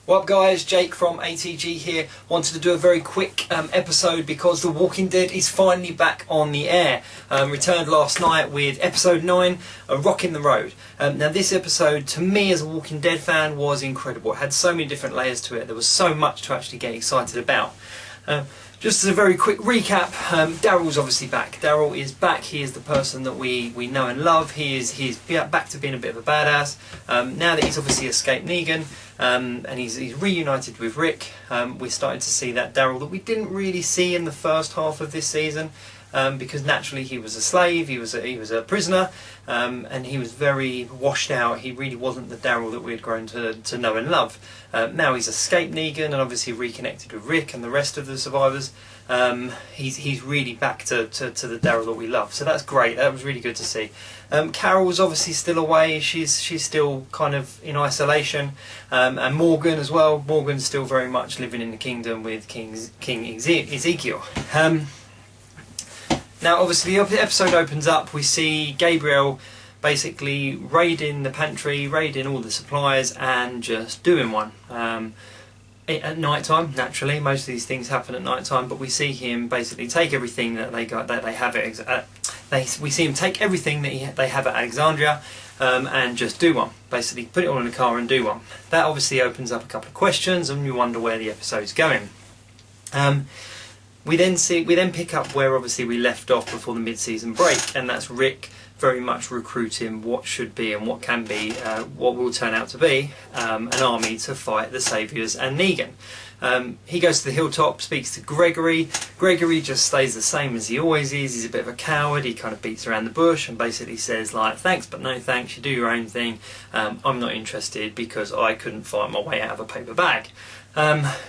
What up guys, Jake from ATG here. Wanted to do a very quick episode because The Walking Dead is finally back on the air. Returned last night with episode 9, A Rock in the Road. Now this episode, to me as a Walking Dead fan, was incredible. It had so many different layers to it. There was so much to actually get excited about. Just as a very quick recap, Daryl's obviously back. Daryl is back. He is the person that we know and love. He's back to being a bit of a badass. Now that he's obviously escaped Negan, and he's reunited with Rick, we're starting to see that Daryl that we didn't really see in the first half of this season, because naturally he was a slave, he was a prisoner, and he was very washed out. He really wasn't the Daryl that we had grown to know and love. Now he's escaped Negan and obviously reconnected with Rick and the rest of the survivors. He's really back to the Daryl that we love, so that's great. That was really good to see. Carol's obviously still away. She's still kind of in isolation, and Morgan as well. Morgan's still very much living in the kingdom with King Ezekiel. Now obviously the episode opens up, we see Gabriel basically raiding the pantry, raiding all the supplies and just doing one. At night time, naturally, most of these things happen at night time, but we see him basically take everything that they have we see him take everything that they have at Alexandria, and just do one. Basically put it all in the car and do one. That obviously opens up a couple of questions and you wonder where the episode's going. We then pick up where obviously we left off before the mid-season break, and that's Rick very much recruiting what should be and what can be, what will turn out to be, an army to fight the Saviours and Negan. He goes to the hilltop, speaks to Gregory. Gregory just stays the same as he always is. He's a bit of a coward. He kind of beats around the bush and basically says like, thanks but no thanks, you do your own thing. I'm not interested because I couldn't fight my way out of a paper bag.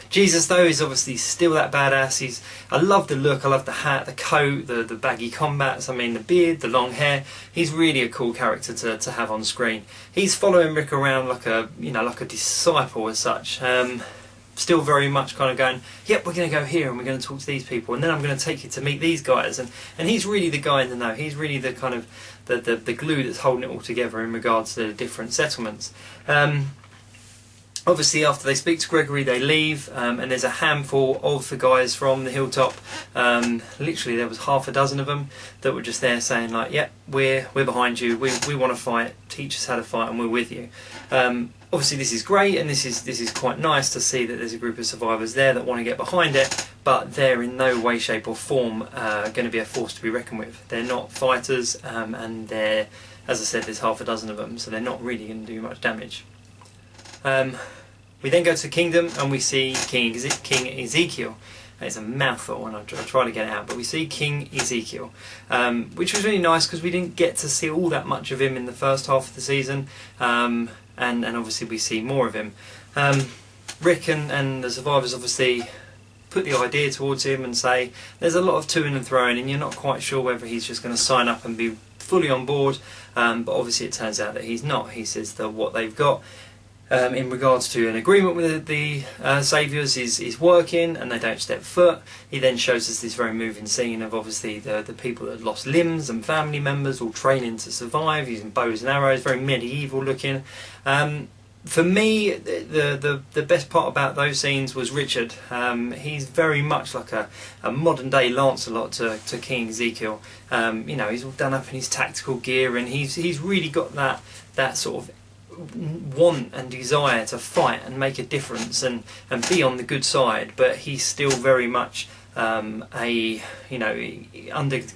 Jesus though is obviously still that badass. I love the look, I love the hat, the coat, the baggy combats, I mean the beard, the long hair. He's really a cool character to have on screen. He's following Rick around like a disciple as such. Still very much kind of going, yep, we're going to go here and we're going to talk to these people and then I'm going to take you to meet these guys, and he's really the guy in the know. He's really the kind of the glue that's holding it all together in regards to the different settlements. Obviously after they speak to Gregory they leave, and there's a handful of the guys from the hilltop. Literally there was half a dozen of them that were just there saying like, yep, we're behind you, we want to fight, teach us how to fight and we're with you. Obviously this is great, and this is quite nice to see that there's a group of survivors there that want to get behind it, but they're in no way, shape or form going to be a force to be reckoned with. They're not fighters, and they're, as I said, there's half a dozen of them, so they're not really going to do much damage. We then go to the kingdom and we see King Ezekiel. It's a mouthful and I'll try to get it out, but we see King Ezekiel, which was really nice because we didn't get to see all that much of him in the first half of the season, and obviously we see more of him. Rick and the survivors obviously put the idea towards him and say there's a lot of toing and throwing and you're not quite sure whether he's just going to sign up and be fully on board, but obviously it turns out that he's not. He says that what they've got in regards to an agreement with the Saviours is working and they don't step foot. He then shows us this very moving scene of obviously the people that had lost limbs and family members all training to survive using bows and arrows, very medieval looking. For me, the best part about those scenes was Richard. He's very much like a modern day Lancelot to King Ezekiel. He's all done up in his tactical gear and he's really got that sort of want and desire to fight and make a difference and be on the good side, but he's still very much under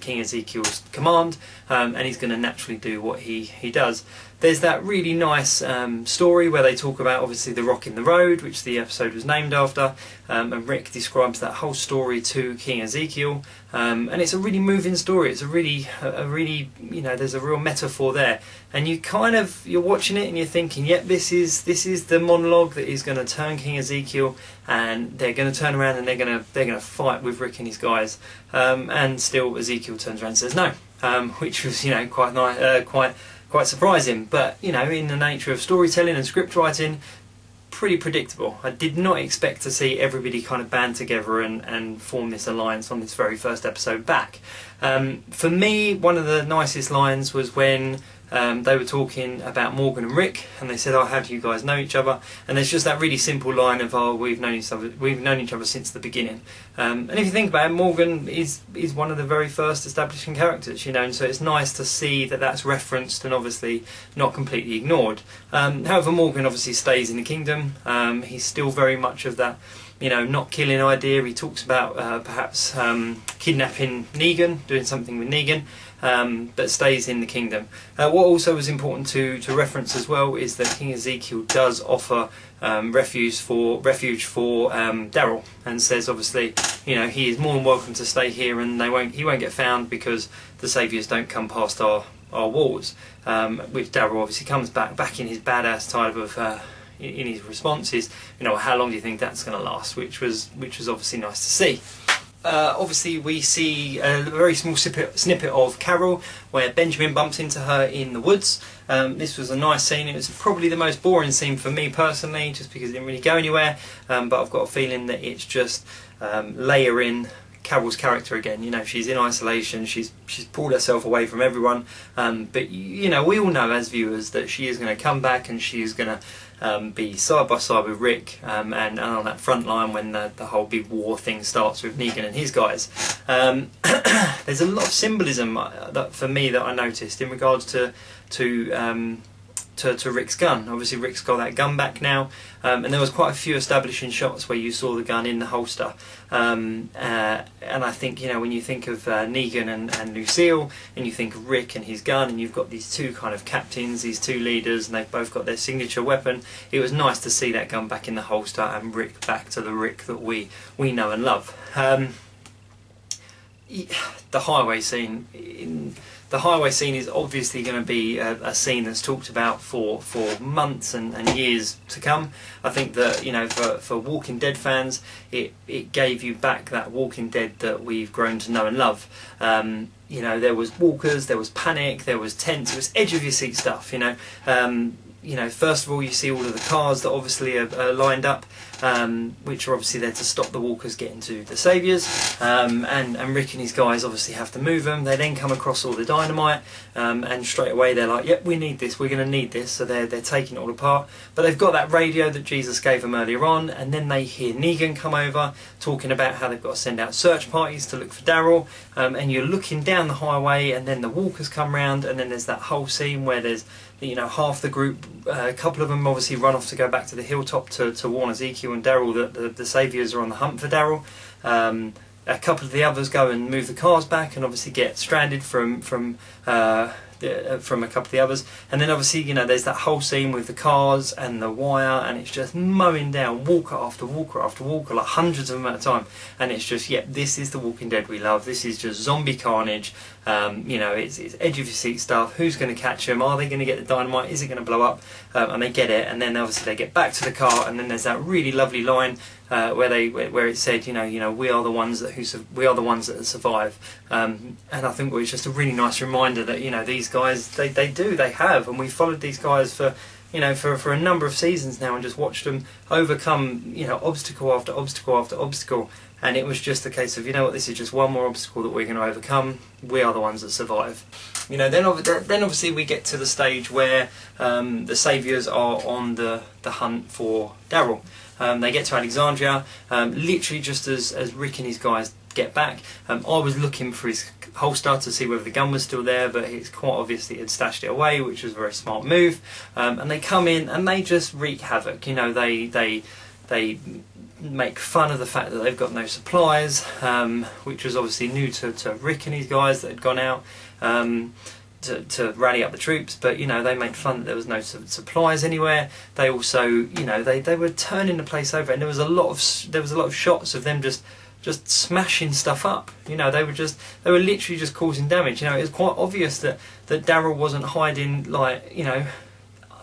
King Ezekiel's command, and he's going to naturally do what he does. There's that really nice story where they talk about obviously the rock in the road, which the episode was named after, and Rick describes that whole story to King Ezekiel, and it's a really moving story. It's a really there's a real metaphor there, and you're watching it and you're thinking, yep, this is the monologue that is going to turn King Ezekiel, and they're going to turn around and they're going to fight with Rick and his guys, and still Ezekiel turns around and says no, which was quite nice, quite surprising, but in the nature of storytelling and script writing, pretty predictable. I did not expect to see everybody kind of band together and form this alliance on this very first episode back. For me, one of the nicest lines was when they were talking about Morgan and Rick, and they said, "Oh, how do you guys know each other?" And there's just that really simple line of, "Oh, we've known each other since the beginning." And if you think about it, Morgan is one of the very first establishing characters, you know, and so it's nice to see that that's referenced and obviously not completely ignored. However, Morgan obviously stays in the kingdom. He's still very much of that, you know, not killing idea. He talks about perhaps kidnapping Negan, doing something with Negan, but stays in the kingdom. What also was important to reference as well is that King Ezekiel does offer refuge for Daryl, and says obviously, you know, he is more than welcome to stay here, and he won't get found because the Saviours don't come past our walls. Which Daryl obviously comes back in his badass type of. In his responses, you know, how long do you think that's going to last? Which was obviously nice to see. Obviously, we see a very small snippet of Carol where Benjamin bumps into her in the woods. This was a nice scene. It was probably the most boring scene for me personally, just because it didn't really go anywhere. But I've got a feeling that it's just layering Carol's character again. You know, she's in isolation, she's pulled herself away from everyone, but you know, we all know as viewers that she is going to come back, and she is going to be side by side with Rick, and on that front line when the whole big war thing starts with Negan and his guys. There's a lot of symbolism that for me that I noticed in regards to Rick's gun. Obviously Rick's got that gun back now, and there was quite a few establishing shots where you saw the gun in the holster, and I think, you know, when you think of Negan and Lucille, and you think of Rick and his gun, and you've got these two kind of captains, these two leaders, and they've both got their signature weapon, it was nice to see that gun back in the holster and Rick back to the Rick that we know and love. The highway scene. The highway scene is obviously going to be a scene that's talked about for months and years to come. I think that, you know, for Walking Dead fans, it gave you back that Walking Dead that we've grown to know and love. You know, there was walkers, there was panic, there was tense, it was edge of your seat stuff. You know, first of all, you see all of the cars that obviously are lined up, which are obviously there to stop the walkers getting to the Saviours, and Rick and his guys obviously have to move them. They then come across all the dynamite, and straight away they're like, yep, we need this, we're going to need this, so they're taking it all apart. But they've got that radio that Jesus gave them earlier on, and then they hear Negan come over, talking about how they've got to send out search parties to look for Daryl, and you're looking down the highway, and then the walkers come round, and then there's that whole scene where there's, you know, half the group, a couple of them obviously run off to go back to the hilltop to warn Ezekiel and Daryl that the Saviours are on the hunt for Daryl. A couple of the others go and move the cars back and obviously get stranded from a couple of the others, and then obviously, you know, there's that whole scene with the cars and the wire, and it's just mowing down walker after walker after walker, like hundreds of them at a time, and it's just, yep, this is the Walking Dead we love. This is just zombie carnage. You know, it's edge of your seat stuff. Who's going to catch them? Are they going to get the dynamite? Is it going to blow up? And they get it, and then obviously they get back to the car, and then there's that really lovely line where it said, you know, we are the ones that survive, and I think it was just a really nice reminder that, you know, these guys, they have, and we've followed these guys for, you know, for a number of seasons now, and just watched them overcome, you know, obstacle after obstacle after obstacle. And it was just a case of, you know what, this is just one more obstacle that we're going to overcome. We are the ones that survive. You know, then obviously we get to the stage where the Saviours are on the hunt for Daryl. They get to Alexandria, literally just as Rick and his guys get back. I was looking for his holster to see whether the gun was still there, but it's quite obviously had stashed it away, which was a very smart move. And they come in and they just wreak havoc. You know, they make fun of the fact that they've got no supplies, which was obviously new to Rick and his guys that had gone out to rally up the troops. But, you know, they made fun that there was no supplies anywhere. They also, you know, they were turning the place over, and there was a lot of shots of them just smashing stuff up. You know, they were literally just causing damage. You know, it was quite obvious that Daryl wasn't hiding, like, you know,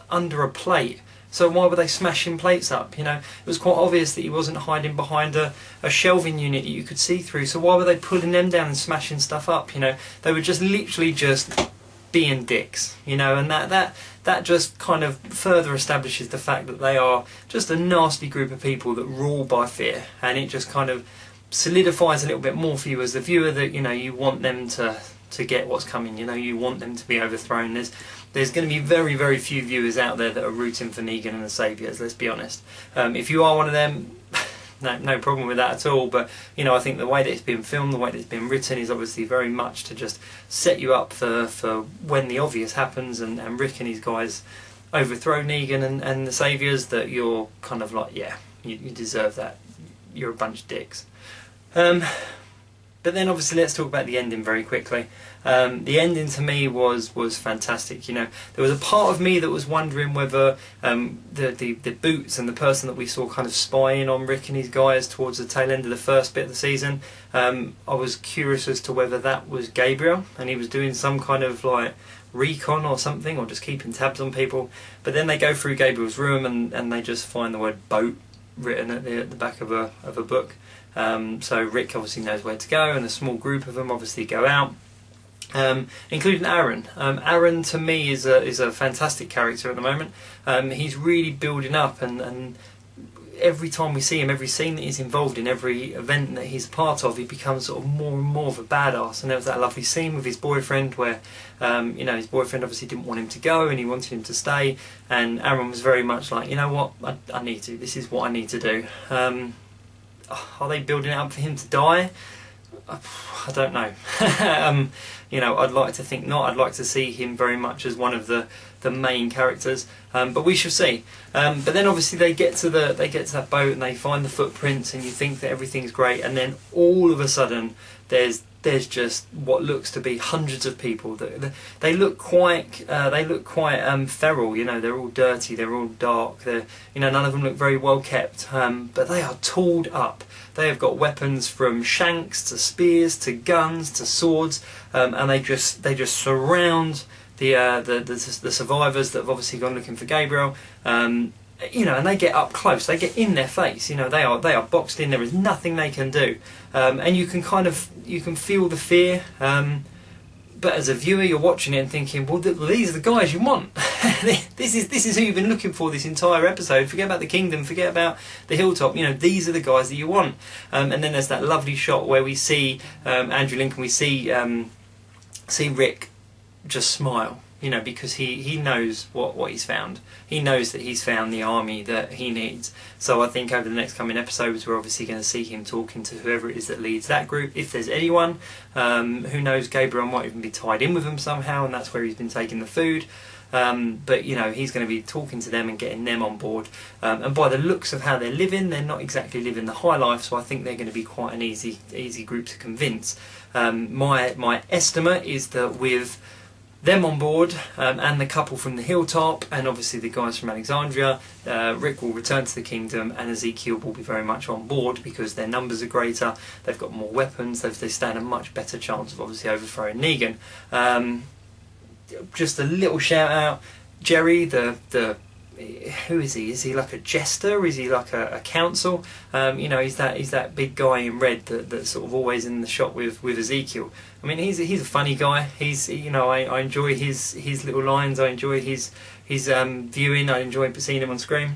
under a plate. So why were they smashing plates up? You know, it was quite obvious that he wasn't hiding behind a shelving unit that you could see through. So why were they pulling them down and smashing stuff up? You know, they were just literally just being dicks. You know, and that just kind of further establishes the fact that they are just a nasty group of people that rule by fear, and it just kind of solidifies a little bit more for you as the viewer that, you know, you want them to get what's coming. You know, you want them to be overthrown. there's going to be very, very few viewers out there that are rooting for Negan and the Saviours, let's be honest. If you are one of them, no problem with that at all, but you know, I think the way that it's been filmed, the way that it's been written is obviously very much to just set you up for when the obvious happens and Rick and his guys overthrow Negan and the Saviours, that you're kind of like, yeah, you deserve that, you're a bunch of dicks. But then obviously let's talk about the ending very quickly. The ending to me was fantastic. You know, there was a part of me that was wondering whether the Boots and the person that we saw kind of spying on Rick and his guys towards the tail end of the first bit of the season, I was curious as to whether that was Gabriel and he was doing some kind of like recon or something, or just keeping tabs on people. But then they go through Gabriel's room and they just find the word boat written at the back of a book. So Rick obviously knows where to go, and a small group of them obviously go out, including Aaron. Aaron to me is a fantastic character at the moment. He's really building up, and every time we see him, every scene that he's involved in, every event that he's a part of, he becomes sort of more and more of a badass. And there was that lovely scene with his boyfriend where you know, his boyfriend obviously didn't want him to go and he wanted him to stay, and Aaron was very much like, you know what, I need to, this is what I need to do. Are they building it up for him to die? I don't know. You know, I'd like to think not. I'd like to see him very much as one of the main characters, but we shall see. But then obviously they get to that boat and they find the footprints, and you think that everything's great, and then all of a sudden there's just what looks to be hundreds of people. They look quite feral. You know, they're all dirty, they're all dark. You know, none of them look very well kept. But they are tooled up. They have got weapons from shanks to spears to guns to swords, and they just surround the survivors that have obviously gone looking for Gabriel. You know, and they get up close, they get in their face. You know, they are boxed in. There is nothing they can do, and you can feel the fear. But as a viewer, you're watching it and thinking, well, these are the guys you want. this is who you've been looking for this entire episode. Forget about the kingdom, forget about the hilltop. You know, these are the guys that you want. And then there's that lovely shot where we see Andrew Lincoln. We see Rick just smile. You know, because he knows what he's found. He knows that he's found the army that he needs. So I think over the next coming episodes, we're obviously going to see him talking to whoever it is that leads that group. If there's anyone, who knows, Gabriel might even be tied in with them somehow, and that's where he's been taking the food. But you know, he's going to be talking to them and getting them on board. And by the looks of how they're living, they're not exactly living the high life. So I think they're going to be quite an easy group to convince. My estimate is that with them on board, and the couple from the hilltop, and obviously the guys from Alexandria, Rick will return to the kingdom, and Ezekiel will be very much on board because their numbers are greater, they've got more weapons, they stand a much better chance of obviously overthrowing Negan. Just a little shout out, Jerry, who is he? Is he like a jester? Is he like a counsel? You know, he's that big guy in red that's sort of always in the shot with Ezekiel. I mean, he's a funny guy. You know, I enjoy his little lines. I enjoy his viewing. I enjoy seeing him on screen.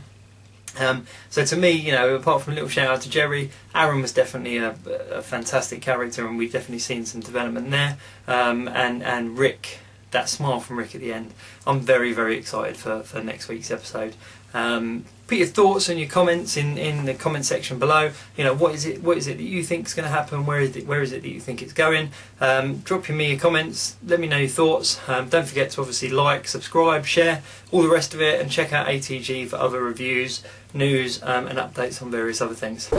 So to me, you know, apart from a little shout out to Jerry, Aaron was definitely a fantastic character, and we've definitely seen some development there. And Rick, that smile from Rick at the end, I'm very, very excited for next week's episode. Put your thoughts and your comments in the comment section below. You know, what is it that you think is going to happen? Where is it that you think it's going? Drop me your comments. Let me know your thoughts. Don't forget to obviously like, subscribe, share, all the rest of it, and check out ATG for other reviews, news, and updates on various other things.